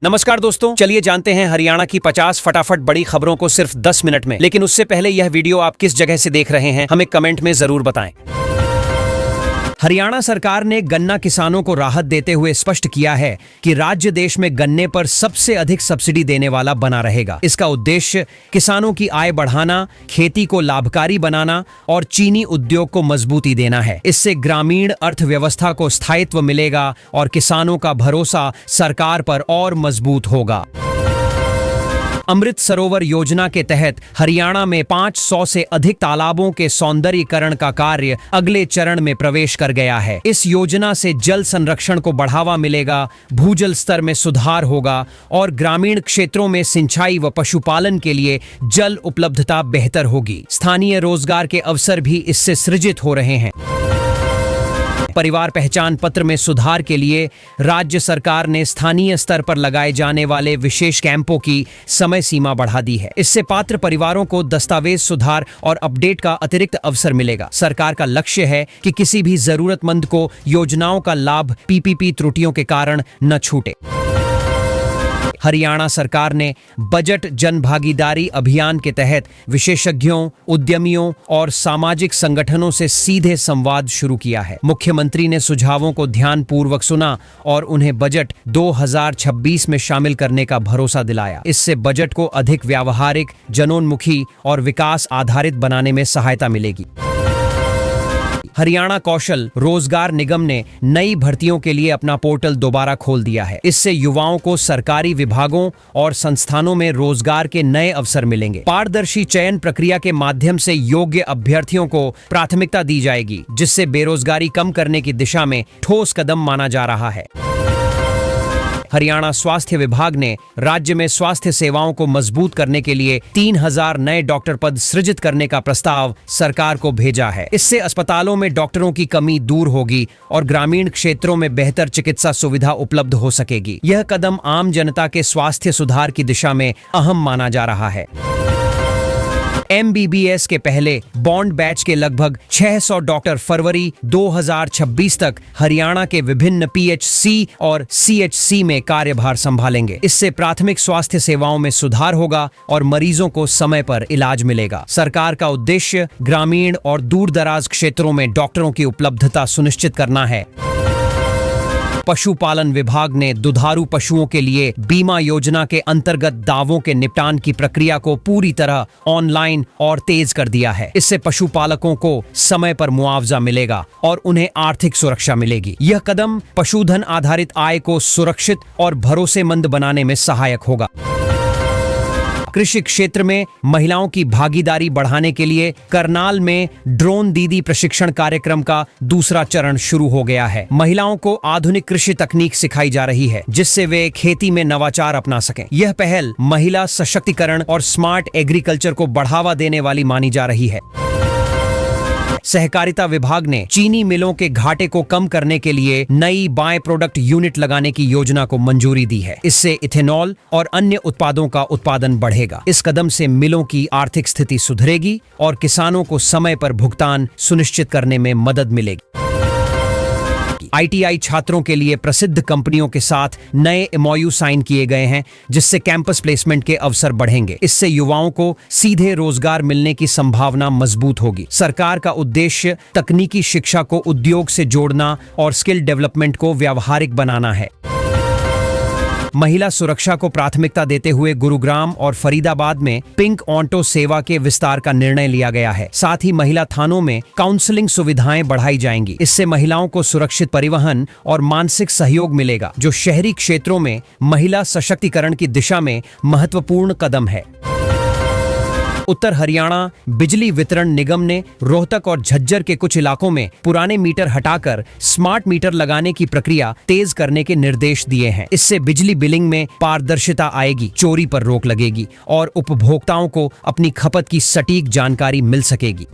नमस्कार दोस्तों, चलिए जानते हैं हरियाणा की 50 फटाफट बड़ी खबरों को सिर्फ 10 मिनट में। लेकिन उससे पहले यह वीडियो आप किस जगह से देख रहे हैं हमें कमेंट में जरूर बताएं। हरियाणा सरकार ने गन्ना किसानों को राहत देते हुए स्पष्ट किया है कि राज्य देश में गन्ने पर सबसे अधिक सब्सिडी देने वाला बना रहेगा। इसका उद्देश्य किसानों की आय बढ़ाना, खेती को लाभकारी बनाना और चीनी उद्योग को मजबूती देना है। इससे ग्रामीण अर्थव्यवस्था को स्थायित्व मिलेगा और किसानों का भरोसा सरकार पर और मजबूत होगा। अमृत सरोवर योजना के तहत हरियाणा में 500 से अधिक तालाबों के सौंदर्यीकरण का कार्य अगले चरण में प्रवेश कर गया है। इस योजना से जल संरक्षण को बढ़ावा मिलेगा, भूजल स्तर में सुधार होगा और ग्रामीण क्षेत्रों में सिंचाई व पशुपालन के लिए जल उपलब्धता बेहतर होगी। स्थानीय रोजगार के अवसर भी इससे सृजित हो रहे हैं। परिवार पहचान पत्र में सुधार के लिए राज्य सरकार ने स्थानीय स्तर पर लगाए जाने वाले विशेष कैंपों की समय सीमा बढ़ा दी है। इससे पात्र परिवारों को दस्तावेज सुधार और अपडेट का अतिरिक्त अवसर मिलेगा। सरकार का लक्ष्य है कि किसी भी जरूरतमंद को योजनाओं का लाभ पीपीपी त्रुटियों के कारण न छूटे। हरियाणा सरकार ने बजट जन भागीदारी अभियान के तहत विशेषज्ञों, उद्यमियों और सामाजिक संगठनों से सीधे संवाद शुरू किया है। मुख्यमंत्री ने सुझावों को ध्यानपूर्वक सुना और उन्हें बजट 2026 में शामिल करने का भरोसा दिलाया। इससे बजट को अधिक व्यावहारिक, जनोन्मुखी और विकास आधारित बनाने में सहायता मिलेगी। हरियाणा कौशल रोजगार निगम ने नई भर्तियों के लिए अपना पोर्टल दोबारा खोल दिया है। इससे युवाओं को सरकारी विभागों और संस्थानों में रोजगार के नए अवसर मिलेंगे। पारदर्शी चयन प्रक्रिया के माध्यम से योग्य अभ्यर्थियों को प्राथमिकता दी जाएगी, जिससे बेरोजगारी कम करने की दिशा में ठोस कदम माना जा रहा है। हरियाणा स्वास्थ्य विभाग ने राज्य में स्वास्थ्य सेवाओं को मजबूत करने के लिए 3000 नए डॉक्टर पद सृजित करने का प्रस्ताव सरकार को भेजा है। इससे अस्पतालों में डॉक्टरों की कमी दूर होगी और ग्रामीण क्षेत्रों में बेहतर चिकित्सा सुविधा उपलब्ध हो सकेगी। यह कदम आम जनता के स्वास्थ्य सुधार की दिशा में अहम माना जा रहा है। MBBS के पहले बॉन्ड बैच के लगभग 600 डॉक्टर फरवरी 2026 तक हरियाणा के विभिन्न PHC और CHC में कार्यभार संभालेंगे। इससे प्राथमिक स्वास्थ्य सेवाओं में सुधार होगा और मरीजों को समय पर इलाज मिलेगा। सरकार का उद्देश्य ग्रामीण और दूर दराज क्षेत्रों में डॉक्टरों की उपलब्धता सुनिश्चित करना है। पशुपालन विभाग ने दुधारू पशुओं के लिए बीमा योजना के अंतर्गत दावों के निपटान की प्रक्रिया को पूरी तरह ऑनलाइन और तेज कर दिया है। इससे पशुपालकों को समय पर मुआवजा मिलेगा और उन्हें आर्थिक सुरक्षा मिलेगी। यह कदम पशुधन आधारित आय को सुरक्षित और भरोसेमंद बनाने में सहायक होगा। कृषि क्षेत्र में महिलाओं की भागीदारी बढ़ाने के लिए करनाल में ड्रोन दीदी प्रशिक्षण कार्यक्रम का दूसरा चरण शुरू हो गया है। महिलाओं को आधुनिक कृषि तकनीक सिखाई जा रही है, जिससे वे खेती में नवाचार अपना सकें। यह पहल महिला सशक्तिकरण और स्मार्ट एग्रीकल्चर को बढ़ावा देने वाली मानी जा रही है। सहकारिता विभाग ने चीनी मिलों के घाटे को कम करने के लिए नई बाय प्रोडक्ट यूनिट लगाने की योजना को मंजूरी दी है। इससे इथेनॉल और अन्य उत्पादों का उत्पादन बढ़ेगा। इस कदम से मिलों की आर्थिक स्थिति सुधरेगी और किसानों को समय पर भुगतान सुनिश्चित करने में मदद मिलेगी। ITI छात्रों के लिए प्रसिद्ध कंपनियों के साथ नए MOU साइन किए गए हैं, जिससे कैंपस प्लेसमेंट के अवसर बढ़ेंगे। इससे युवाओं को सीधे रोजगार मिलने की संभावना मजबूत होगी। सरकार का उद्देश्य तकनीकी शिक्षा को उद्योग से जोड़ना और स्किल डेवलपमेंट को व्यावहारिक बनाना है। महिला सुरक्षा को प्राथमिकता देते हुए गुरुग्राम और फरीदाबाद में पिंक ऑटो सेवा के विस्तार का निर्णय लिया गया है। साथ ही महिला थानों में काउंसलिंग सुविधाएं बढ़ाई जाएंगी। इससे महिलाओं को सुरक्षित परिवहन और मानसिक सहयोग मिलेगा, जो शहरी क्षेत्रों में महिला सशक्तिकरण की दिशा में महत्वपूर्ण कदम है। उत्तर हरियाणा बिजली वितरण निगम ने रोहतक और झज्जर के कुछ इलाकों में पुराने मीटर हटाकर स्मार्ट मीटर लगाने की प्रक्रिया तेज करने के निर्देश दिए हैं। इससे बिजली बिलिंग में पारदर्शिता आएगी, चोरी पर रोक लगेगी और उपभोक्ताओं को अपनी खपत की सटीक जानकारी मिल सकेगी।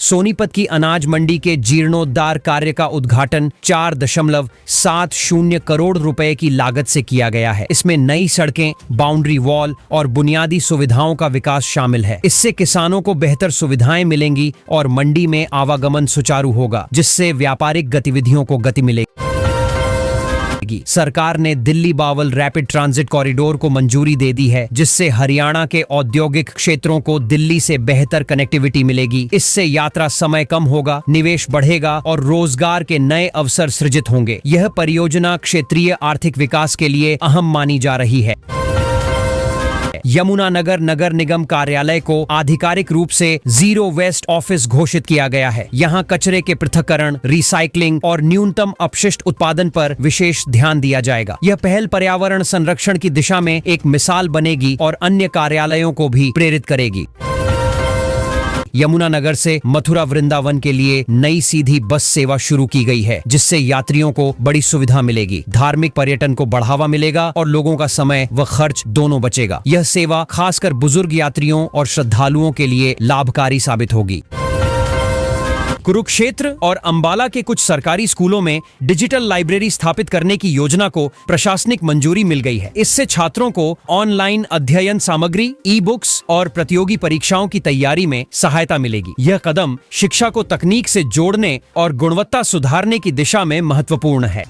सोनीपत की अनाज मंडी के जीर्णोद्धार कार्य का उद्घाटन 4.70 करोड़ रुपए की लागत से किया गया है। इसमें नई सड़कें, बाउंड्री वॉल और बुनियादी सुविधाओं का विकास शामिल है। इससे किसानों को बेहतर सुविधाएं मिलेंगी और मंडी में आवागमन सुचारू होगा, जिससे व्यापारिक गतिविधियों को गति मिलेगी। सरकार ने Delhi Bawal rapid transit corridor को मंजूरी दे दी है, जिससे हरियाणा के औद्योगिक क्षेत्रों को दिल्ली से बेहतर कनेक्टिविटी मिलेगी। इससे यात्रा समय कम होगा, निवेश बढ़ेगा और रोजगार के नए अवसर सृजित होंगे। यह परियोजना क्षेत्रीय आर्थिक विकास के लिए अहम मानी जा रही है। यमुनानगर नगर निगम कार्यालय को आधिकारिक रूप से जीरो वेस्ट ऑफिस घोषित किया गया है। यहाँ कचरे के पृथक्करण, रिसाइकलिंग और न्यूनतम अपशिष्ट उत्पादन पर विशेष ध्यान दिया जाएगा। यह पहल पर्यावरण संरक्षण की दिशा में एक मिसाल बनेगी और अन्य कार्यालयों को भी प्रेरित करेगी। यमुनानगर से मथुरा वृंदावन के लिए नई सीधी बस सेवा शुरू की गई है, जिससे यात्रियों को बड़ी सुविधा मिलेगी, धार्मिक पर्यटन को बढ़ावा मिलेगा और लोगों का समय व खर्च दोनों बचेगा। यह सेवा खासकर बुजुर्ग यात्रियों और श्रद्धालुओं के लिए लाभकारी साबित होगी। कुरुक्षेत्र और अंबाला के कुछ सरकारी स्कूलों में डिजिटल लाइब्रेरी स्थापित करने की योजना को प्रशासनिक मंजूरी मिल गई है। इससे छात्रों को ऑनलाइन अध्ययन सामग्री, ई बुक्स और प्रतियोगी परीक्षाओं की तैयारी में सहायता मिलेगी। यह कदम शिक्षा को तकनीक से जोड़ने और गुणवत्ता सुधारने की दिशा में महत्वपूर्ण है।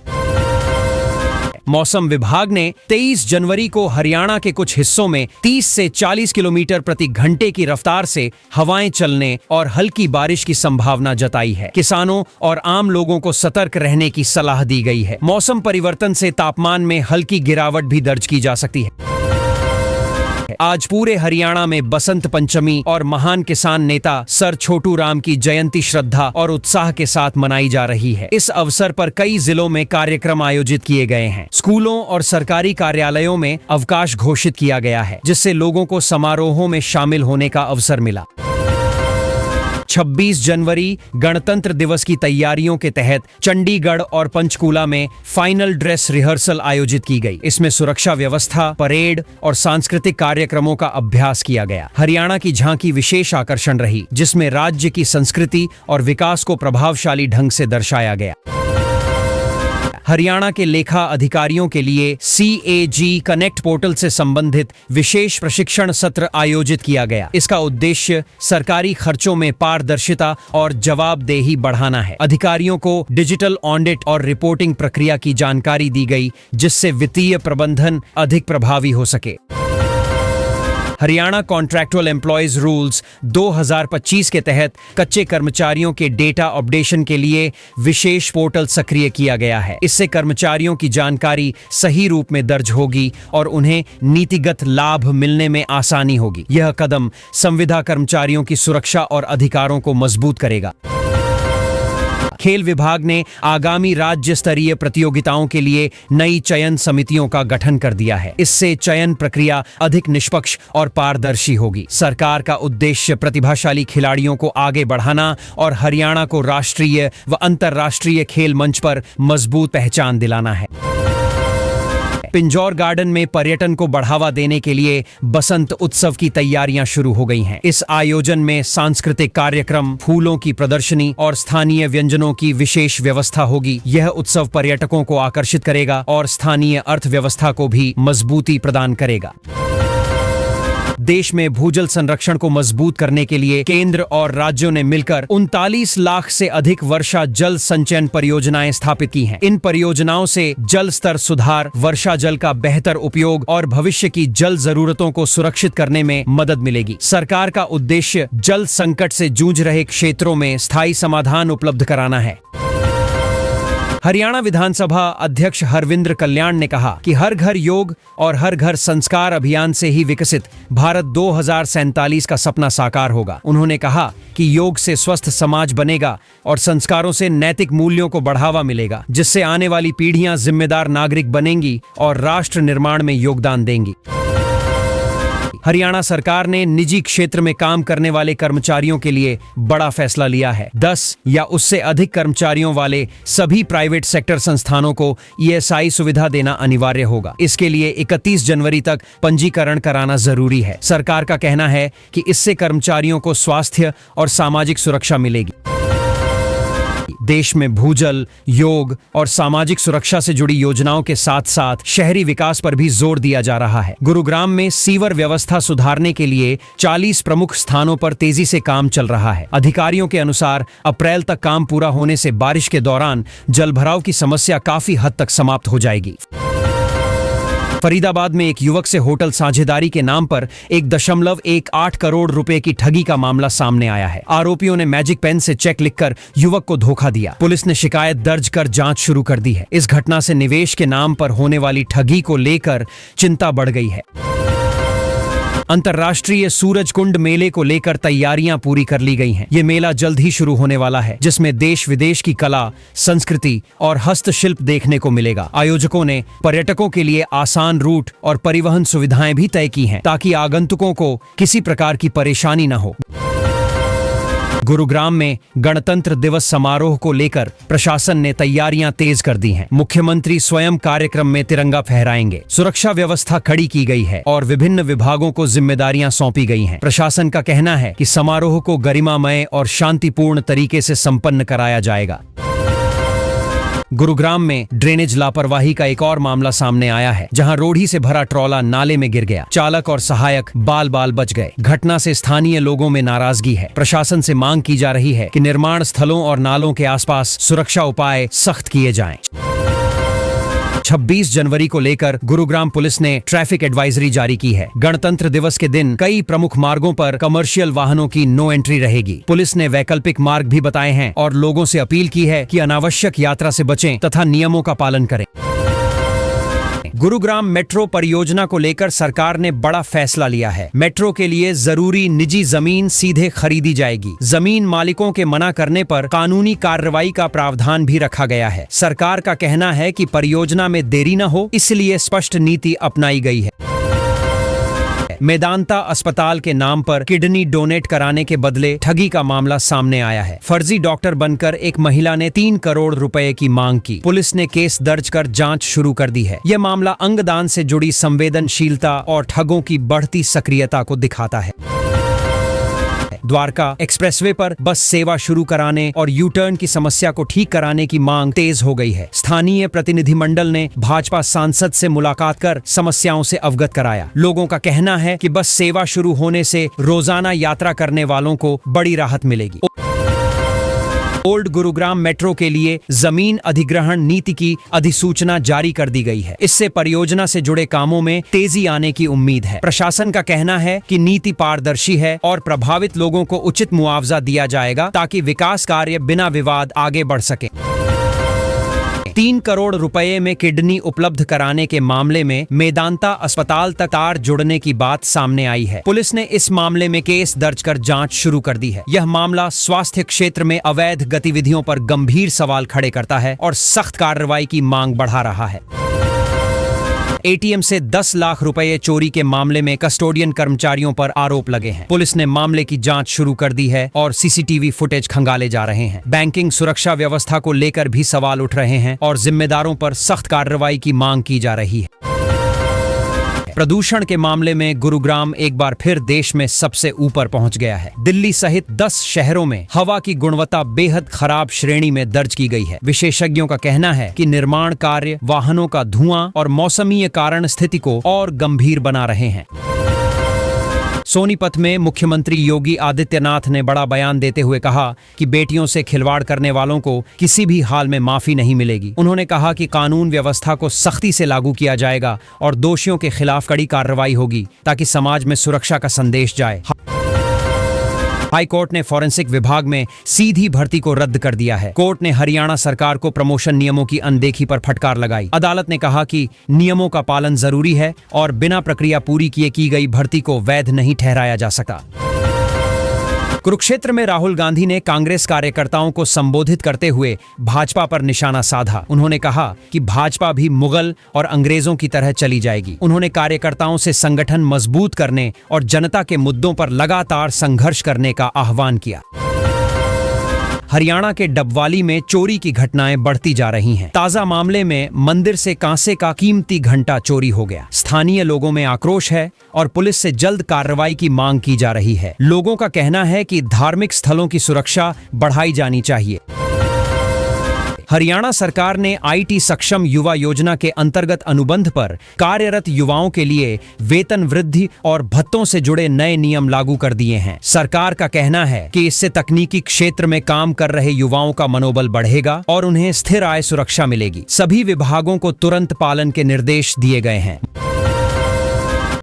मौसम विभाग ने 23 जनवरी को हरियाणा के कुछ हिस्सों में 30 से 40 किलोमीटर प्रति घंटे की रफ्तार से हवाएं चलने और हल्की बारिश की संभावना जताई है। किसानों और आम लोगों को सतर्क रहने की सलाह दी गई है। मौसम परिवर्तन से तापमान में हल्की गिरावट भी दर्ज की जा सकती है। आज पूरे हरियाणा में बसंत पंचमी और महान किसान नेता सर छोटू राम की जयंती श्रद्धा और उत्साह के साथ मनाई जा रही है। इस अवसर पर कई जिलों में कार्यक्रम आयोजित किए गए हैं। स्कूलों और सरकारी कार्यालयों में अवकाश घोषित किया गया है, जिससे लोगों को समारोहों में शामिल होने का अवसर मिला। 26 जनवरी गणतंत्र दिवस की तैयारियों के तहत चंडीगढ़ और पंचकूला में फाइनल ड्रेस रिहर्सल आयोजित की गई। इसमें सुरक्षा व्यवस्था, परेड और सांस्कृतिक कार्यक्रमों का अभ्यास किया गया। हरियाणा की झांकी विशेष आकर्षण रही, जिसमें राज्य की संस्कृति और विकास को प्रभावशाली ढंग से दर्शाया गया। हरियाणा के लेखा अधिकारियों के लिए CAG कनेक्ट पोर्टल से संबंधित विशेष प्रशिक्षण सत्र आयोजित किया गया। इसका उद्देश्य सरकारी खर्चों में पारदर्शिता और जवाबदेही बढ़ाना है। अधिकारियों को डिजिटल ऑडिट और रिपोर्टिंग प्रक्रिया की जानकारी दी गई, जिससे वित्तीय प्रबंधन अधिक प्रभावी हो सके। हरियाणा कॉन्ट्रैक्चुअल एम्प्लॉयज रूल्स 2025 के तहत कच्चे कर्मचारियों के डेटा अपडेशन के लिए विशेष पोर्टल सक्रिय किया गया है। इससे कर्मचारियों की जानकारी सही रूप में दर्ज होगी और उन्हें नीतिगत लाभ मिलने में आसानी होगी। यह कदम संविदा कर्मचारियों की सुरक्षा और अधिकारों को मजबूत करेगा। खेल विभाग ने आगामी राज्य स्तरीय प्रतियोगिताओं के लिए नई चयन समितियों का गठन कर दिया है। इससे चयन प्रक्रिया अधिक निष्पक्ष और पारदर्शी होगी। सरकार का उद्देश्य प्रतिभाशाली खिलाड़ियों को आगे बढ़ाना और हरियाणा को राष्ट्रीय व अंतर्राष्ट्रीय खेल मंच पर मजबूत पहचान दिलाना है। पिंजौर गार्डन में पर्यटन को बढ़ावा देने के लिए बसंत उत्सव की तैयारियां शुरू हो गई हैं। इस आयोजन में सांस्कृतिक कार्यक्रम, फूलों की प्रदर्शनी और स्थानीय व्यंजनों की विशेष व्यवस्था होगी। यह उत्सव पर्यटकों को आकर्षित करेगा और स्थानीय अर्थव्यवस्था को भी मजबूती प्रदान करेगा। देश में भूजल संरक्षण को मजबूत करने के लिए केंद्र और राज्यों ने मिलकर 39 लाख से अधिक वर्षा जल संचयन परियोजनाएं स्थापित की हैं। इन परियोजनाओं से जल स्तर सुधार, वर्षा जल का बेहतर उपयोग और भविष्य की जल जरूरतों को सुरक्षित करने में मदद मिलेगी। सरकार का उद्देश्य जल संकट से जूझ रहे क्षेत्रों में स्थायी समाधान उपलब्ध कराना है। हरियाणा विधानसभा अध्यक्ष हरविंद्र कल्याण ने कहा कि हर घर योग और हर घर संस्कार अभियान से ही विकसित भारत 2047 का सपना साकार होगा। उन्होंने कहा कि योग से स्वस्थ समाज बनेगा और संस्कारों से नैतिक मूल्यों को बढ़ावा मिलेगा, जिससे आने वाली पीढ़ियां जिम्मेदार नागरिक बनेंगी और राष्ट्र निर्माण में योगदान देंगी। हरियाणा सरकार ने निजी क्षेत्र में काम करने वाले कर्मचारियों के लिए बड़ा फैसला लिया है। 10 या उससे अधिक कर्मचारियों वाले सभी प्राइवेट सेक्टर संस्थानों को ESI सुविधा देना अनिवार्य होगा। इसके लिए 31 जनवरी तक पंजीकरण कराना जरूरी है। सरकार का कहना है कि इससे कर्मचारियों को स्वास्थ्य और सामाजिक सुरक्षा मिलेगी। देश में भूजल, योग और सामाजिक सुरक्षा से जुड़ी योजनाओं के साथ साथ शहरी विकास पर भी जोर दिया जा रहा है। गुरुग्राम में सीवर व्यवस्था सुधारने के लिए 40 प्रमुख स्थानों पर तेजी से काम चल रहा है। अधिकारियों के अनुसार अप्रैल तक काम पूरा होने से बारिश के दौरान जलभराव की समस्या काफी हद तक समाप्त हो जाएगी। फरीदाबाद में एक युवक से होटल साझेदारी के नाम पर 1.18 करोड़ रुपए की ठगी का मामला सामने आया है। आरोपियों ने मैजिक पेन से चेक लिखकर युवक को धोखा दिया। पुलिस ने शिकायत दर्ज कर जांच शुरू कर दी है। इस घटना से निवेश के नाम पर होने वाली ठगी को लेकर चिंता बढ़ गई है। अंतर्राष्ट्रीय सूरज कुंड मेले को लेकर तैयारियां पूरी कर ली गई हैं। ये मेला जल्द ही शुरू होने वाला है, जिसमें देश विदेश की कला, संस्कृति और हस्तशिल्प देखने को मिलेगा। आयोजकों ने पर्यटकों के लिए आसान रूट और परिवहन सुविधाएं भी तय की हैं, ताकि आगंतुकों को किसी प्रकार की परेशानी न हो। गुरुग्राम में गणतंत्र दिवस समारोह को लेकर प्रशासन ने तैयारियां तेज कर दी हैं। मुख्यमंत्री स्वयं कार्यक्रम में तिरंगा फहराएंगे। सुरक्षा व्यवस्था कड़ी की गई है और विभिन्न विभागों को जिम्मेदारियां सौंपी गई हैं। प्रशासन का कहना है कि समारोह को गरिमामय और शांतिपूर्ण तरीके से संपन्न कराया जाएगा। गुरुग्राम में ड्रेनेज लापरवाही का एक और मामला सामने आया है, जहां रोड़ी से भरा ट्रॉला नाले में गिर गया। चालक और सहायक बाल बाल बच गए। घटना से स्थानीय लोगों में नाराजगी है। प्रशासन से मांग की जा रही है कि निर्माण स्थलों और नालों के आसपास सुरक्षा उपाय सख्त किए जाएं। 26 जनवरी को लेकर गुरुग्राम पुलिस ने ट्रैफिक एडवाइजरी जारी की है। गणतंत्र दिवस के दिन कई प्रमुख मार्गों पर कमर्शियल वाहनों की नो एंट्री रहेगी। पुलिस ने वैकल्पिक मार्ग भी बताए हैं और लोगों से अपील की है कि अनावश्यक यात्रा से बचें तथा नियमों का पालन करें। गुरुग्राम मेट्रो परियोजना को लेकर सरकार ने बड़ा फैसला लिया है। मेट्रो के लिए जरूरी निजी जमीन सीधे खरीदी जाएगी। जमीन मालिकों के मना करने पर कानूनी कार्रवाई का प्रावधान भी रखा गया है। सरकार का कहना है कि परियोजना में देरी न हो, इसलिए स्पष्ट नीति अपनाई गई है। मेदांता अस्पताल के नाम पर किडनी डोनेट कराने के बदले ठगी का मामला सामने आया है। फर्जी डॉक्टर बनकर एक महिला ने 3 करोड़ रुपए की मांग की। पुलिस ने केस दर्ज कर जांच शुरू कर दी है। यह मामला अंगदान से जुड़ी संवेदनशीलता और ठगों की बढ़ती सक्रियता को दिखाता है। द्वारका एक्सप्रेसवे पर बस सेवा शुरू कराने और यू टर्न की समस्या को ठीक कराने की मांग तेज हो गई है। स्थानीय प्रतिनिधिमंडल ने भाजपा सांसद से मुलाकात कर समस्याओं से अवगत कराया। लोगों का कहना है कि बस सेवा शुरू होने से रोजाना यात्रा करने वालों को बड़ी राहत मिलेगी। ओल्ड गुरुग्राम मेट्रो के लिए जमीन अधिग्रहण नीति की अधिसूचना जारी कर दी गई है। इससे परियोजना से जुड़े कामों में तेजी आने की उम्मीद है। प्रशासन का कहना है कि नीति पारदर्शी है और प्रभावित लोगों को उचित मुआवजा दिया जाएगा, ताकि विकास कार्य बिना विवाद आगे बढ़ सके। 3 करोड़ रुपए में किडनी उपलब्ध कराने के मामले में मेदांता अस्पताल तक तार जुड़ने की बात सामने आई है। पुलिस ने इस मामले में केस दर्ज कर जांच शुरू कर दी है। यह मामला स्वास्थ्य क्षेत्र में अवैध गतिविधियों पर गंभीर सवाल खड़े करता है और सख्त कार्रवाई की मांग बढ़ा रहा है। एटीएम से 10 लाख रुपए चोरी के मामले में कस्टोडियन कर्मचारियों पर आरोप लगे हैं। पुलिस ने मामले की जांच शुरू कर दी है और सीसीटीवी फुटेज खंगाले जा रहे हैं। बैंकिंग सुरक्षा व्यवस्था को लेकर भी सवाल उठ रहे हैं और जिम्मेदारों पर सख्त कार्रवाई की मांग की जा रही है। प्रदूषण के मामले में गुरुग्राम एक बार फिर देश में सबसे ऊपर पहुंच गया है। दिल्ली सहित 10 शहरों में हवा की गुणवत्ता बेहद खराब श्रेणी में दर्ज की गई है। विशेषज्ञों का कहना है कि निर्माण कार्य, वाहनों का धुआं और मौसमीय कारण स्थिति को और गंभीर बना रहे हैं। सोनीपत में मुख्यमंत्री योगी आदित्यनाथ ने बड़ा बयान देते हुए कहा कि बेटियों से खिलवाड़ करने वालों को किसी भी हाल में माफी नहीं मिलेगी। उन्होंने कहा कि कानून व्यवस्था को सख्ती से लागू किया जाएगा और दोषियों के खिलाफ कड़ी कार्रवाई होगी, ताकि समाज में सुरक्षा का संदेश जाए। हाई कोर्ट ने फॉरेंसिक विभाग में सीधी भर्ती को रद्द कर दिया है। कोर्ट ने हरियाणा सरकार को प्रमोशन नियमों की अनदेखी पर फटकार लगाई। अदालत ने कहा कि नियमों का पालन जरूरी है और बिना प्रक्रिया पूरी किए की गई भर्ती को वैध नहीं ठहराया जा सकता। कुरुक्षेत्र में राहुल गांधी ने कांग्रेस कार्यकर्ताओं को संबोधित करते हुए भाजपा पर निशाना साधा। उन्होंने कहा कि भाजपा भी मुगल और अंग्रेजों की तरह चली जाएगी। उन्होंने कार्यकर्ताओं से संगठन मजबूत करने और जनता के मुद्दों पर लगातार संघर्ष करने का आह्वान किया। हरियाणा के डबवाली में चोरी की घटनाएं बढ़ती जा रही हैं। ताजा मामले में मंदिर से कांसे का कीमती घंटा चोरी हो गया। स्थानीय लोगों में आक्रोश है और पुलिस से जल्द कार्रवाई की मांग की जा रही है। लोगों का कहना है कि धार्मिक स्थलों की सुरक्षा बढ़ाई जानी चाहिए। हरियाणा सरकार ने IT सक्षम युवा योजना के अंतर्गत अनुबंध पर कार्यरत युवाओं के लिए वेतन वृद्धि और भत्तों से जुड़े नए नियम लागू कर दिए हैं। सरकार का कहना है कि इससे तकनीकी क्षेत्र में काम कर रहे युवाओं का मनोबल बढ़ेगा और उन्हें स्थिर आय सुरक्षा मिलेगी। सभी विभागों को तुरंत पालन के निर्देश दिए गए हैं।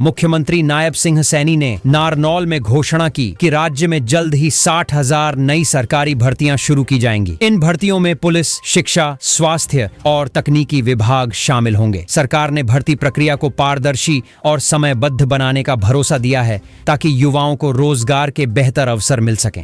मुख्यमंत्री नायब सिंह सैनी ने नारनौल में घोषणा की कि राज्य में जल्द ही 60,000 नई सरकारी भर्तियां शुरू की जाएंगी। इन भर्तियों में पुलिस, शिक्षा, स्वास्थ्य और तकनीकी विभाग शामिल होंगे। सरकार ने भर्ती प्रक्रिया को पारदर्शी और समयबद्ध बनाने का भरोसा दिया है ताकि युवाओं को रोजगार के बेहतर अवसर मिल सकें।